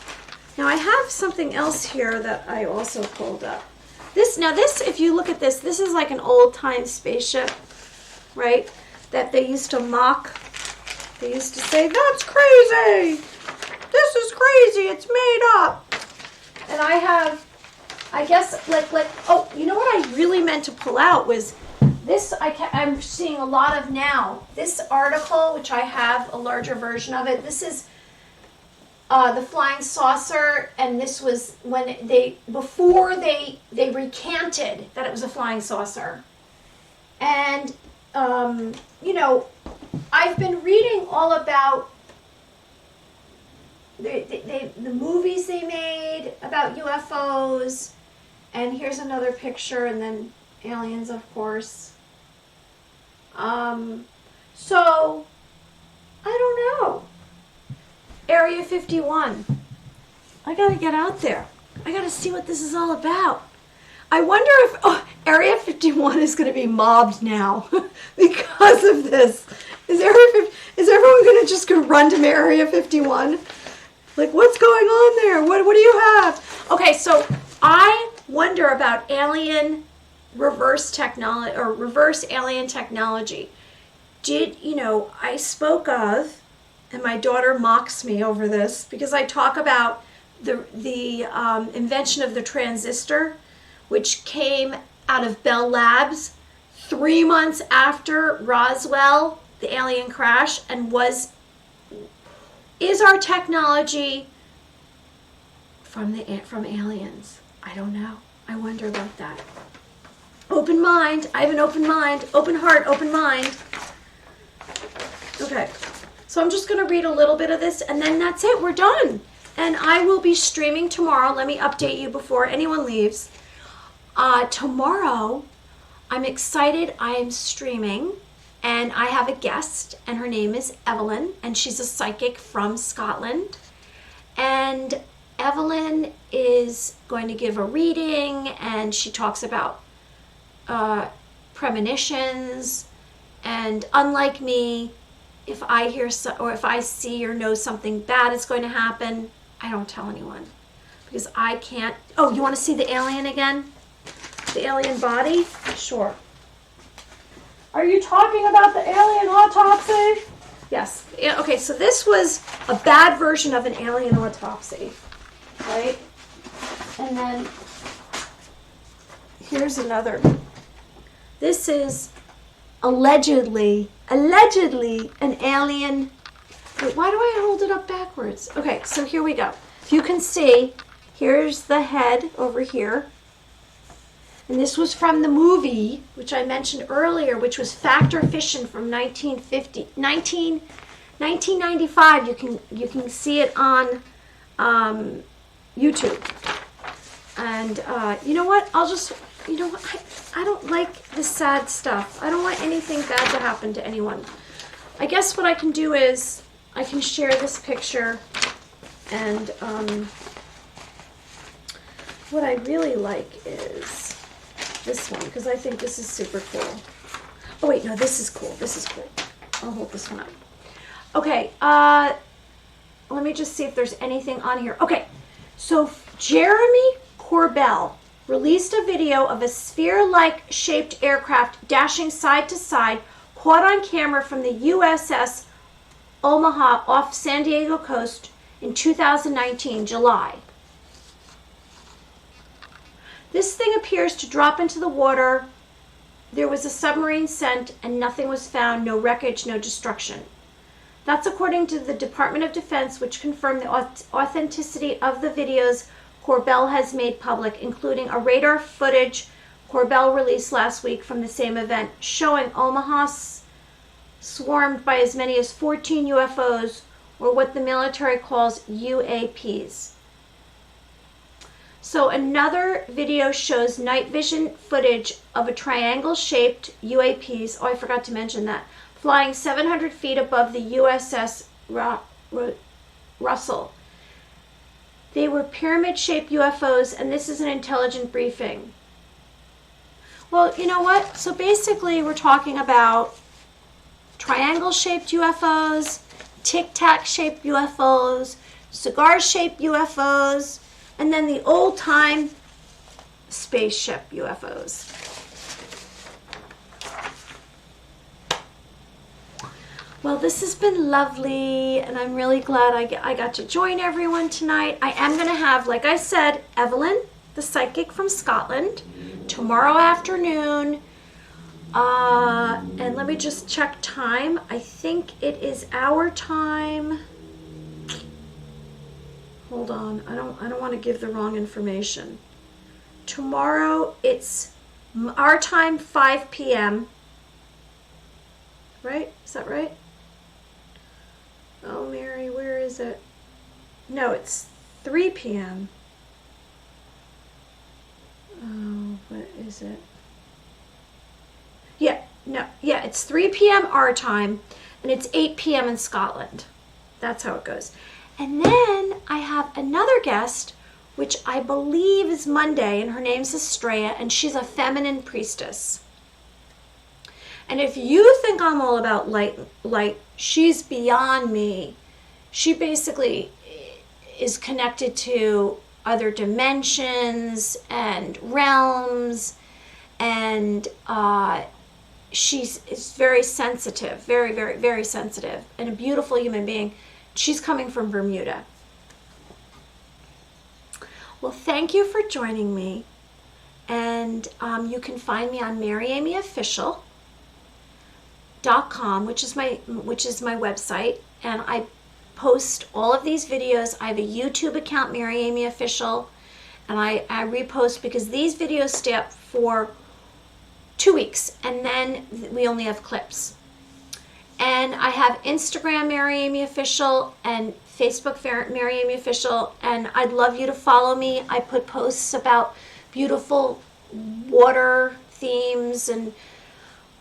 now I have something else here that I also pulled up. This, if you look at this, this is like an old-time spaceship, right? That they used to mock. They used to say, "That's crazy. This is crazy. It's made up." And I guess, oh, you know what I really meant to pull out was this. I'm seeing a lot of now. This article, which I have a larger version of it. This is the flying saucer, and this was when before they recanted that it was a flying saucer. And I've been reading all about the movies they made about UFOs, and here's another picture, and then aliens, of course. So I don't know. Area 51. I gotta get out there. I gotta see what this is all about. I wonder if Area 51 is going to be mobbed now because of this. Is everyone going to just run to Area 51? Like, what's going on there? What do you have? Okay, so I wonder about alien reverse technology or reverse alien technology. I spoke of, and my daughter mocks me over this because I talk about the invention of the transistor, which came out of Bell Labs 3 months after Roswell, the alien crash, and is our technology from aliens? I don't know. I wonder about that. Open mind. I have an open mind. Open heart, open mind. Okay. So I'm just going to read a little bit of this, and then that's it. We're done. And I will be streaming tomorrow. Let me update you before anyone leaves. Tomorrow, I'm excited. I am streaming, and I have a guest, and her name is Evelyn, and she's a psychic from Scotland. And Evelyn is going to give a reading, and she talks about premonitions. And unlike me, if I hear or if I see or know something bad is going to happen, I don't tell anyone because I can't. Oh, you want to see the alien again? The alien body? Sure. Are you talking about the alien autopsy? Yes. Yeah, okay, so this was a bad version of an alien autopsy, right? And then here's another. This is allegedly an alien. Wait, why do I hold it up backwards? Okay, so here we go. If you can see, here's the head over here. And this was from the movie, which I mentioned earlier, which was Fact or Fiction from 1995. You can see it on YouTube. And you know what? I don't like the sad stuff. I don't want anything bad to happen to anyone. I guess what I can do is I can share this picture, and what I really like is this one, because I think this is super cool. Oh wait, no, this is cool. This is cool. I'll hold this one up. Okay, let me just see if there's anything on here. Okay, so Jeremy Corbell released a video of a sphere-like shaped aircraft dashing side to side, caught on camera from the USS Omaha off San Diego coast in 2019, July. This thing appears to drop into the water. There was a submarine sent and nothing was found, no wreckage, no destruction. That's according to the Department of Defense, which confirmed the authenticity of the videos Corbell has made public, including a radar footage Corbell released last week from the same event, showing Omaha swarmed by as many as 14 UFOs, or what the military calls UAPs. So another video shows night vision footage of a triangle-shaped UAPs, oh, I forgot to mention that, flying 700 feet above the USS Russell. They were pyramid-shaped UFOs, and this is an intelligent briefing. Well, you know what? So basically, we're talking about triangle-shaped UFOs, tic-tac-shaped UFOs, cigar-shaped UFOs, and then the old-time spaceship UFOs. Well, this has been lovely, and I'm really glad I got to join everyone tonight. I am going to have, like I said, Evelyn, the psychic from Scotland, tomorrow afternoon. And let me just check time. I think it is our time. Hold on. I don't want to give the wrong information. Tomorrow it's our time, 5 p.m. Right? Is that right? Oh, Mary, where is it? No, it's 3 p.m. Oh, what is it? Yeah, it's 3 p.m. our time, and it's 8 p.m. in Scotland. That's how it goes. And then I have another guest, which I believe is Monday, and her name's Estrella, and she's a feminine priestess. And if you think I'm all about light, she's beyond me. She basically is connected to other dimensions and realms, and is very sensitive, very, very, very sensitive, and a beautiful human being. She's coming from Bermuda. Well, thank you for joining me, and you can find me on MaryAmyOfficial.com, which is my website, and I post all of these videos. I have a YouTube account, Mary Amy Official, and I repost because these videos stay up for 2 weeks, and then we only have clips. And I have Instagram, Mary Amy Official, and Facebook, Mary Amy Official, and I'd love you to follow me. I put posts about beautiful water themes, and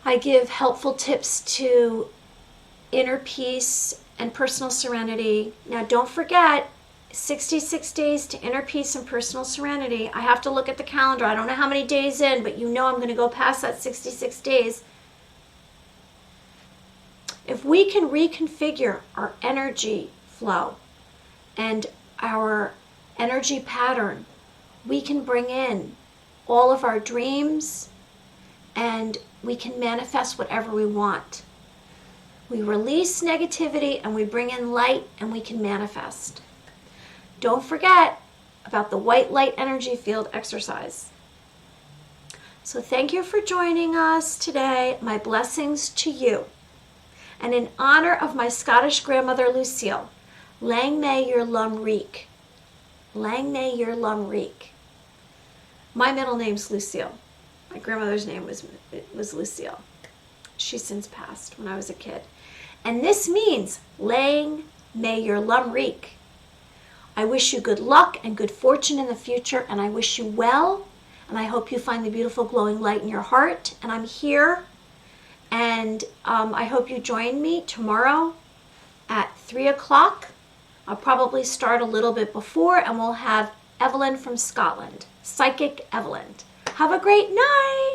I give helpful tips to inner peace and personal serenity. Now, don't forget, 66 days to inner peace and personal serenity. I have to look at the calendar. I don't know how many days in, but you know I'm going to go past that 66 days. If we can reconfigure our energy flow and our energy pattern, we can bring in all of our dreams, and we can manifest whatever we want. We release negativity and we bring in light, and we can manifest. Don't forget about the white light energy field exercise. So thank you for joining us today. My blessings to you. And in honor of my Scottish grandmother Lucille, Lang may your lum reek. Lang may your lum reek. My middle name's Lucille. My grandmother's name was Lucille. She's since passed when I was a kid. And this means Lang may your lum reek. I wish you good luck and good fortune in the future, and I wish you well, and I hope you find the beautiful glowing light in your heart. And I'm here, and I hope you join me tomorrow at 3 o'clock. I'll probably start a little bit before, and we'll have Evelyn from Scotland, Psychic Evelyn. Have a great night.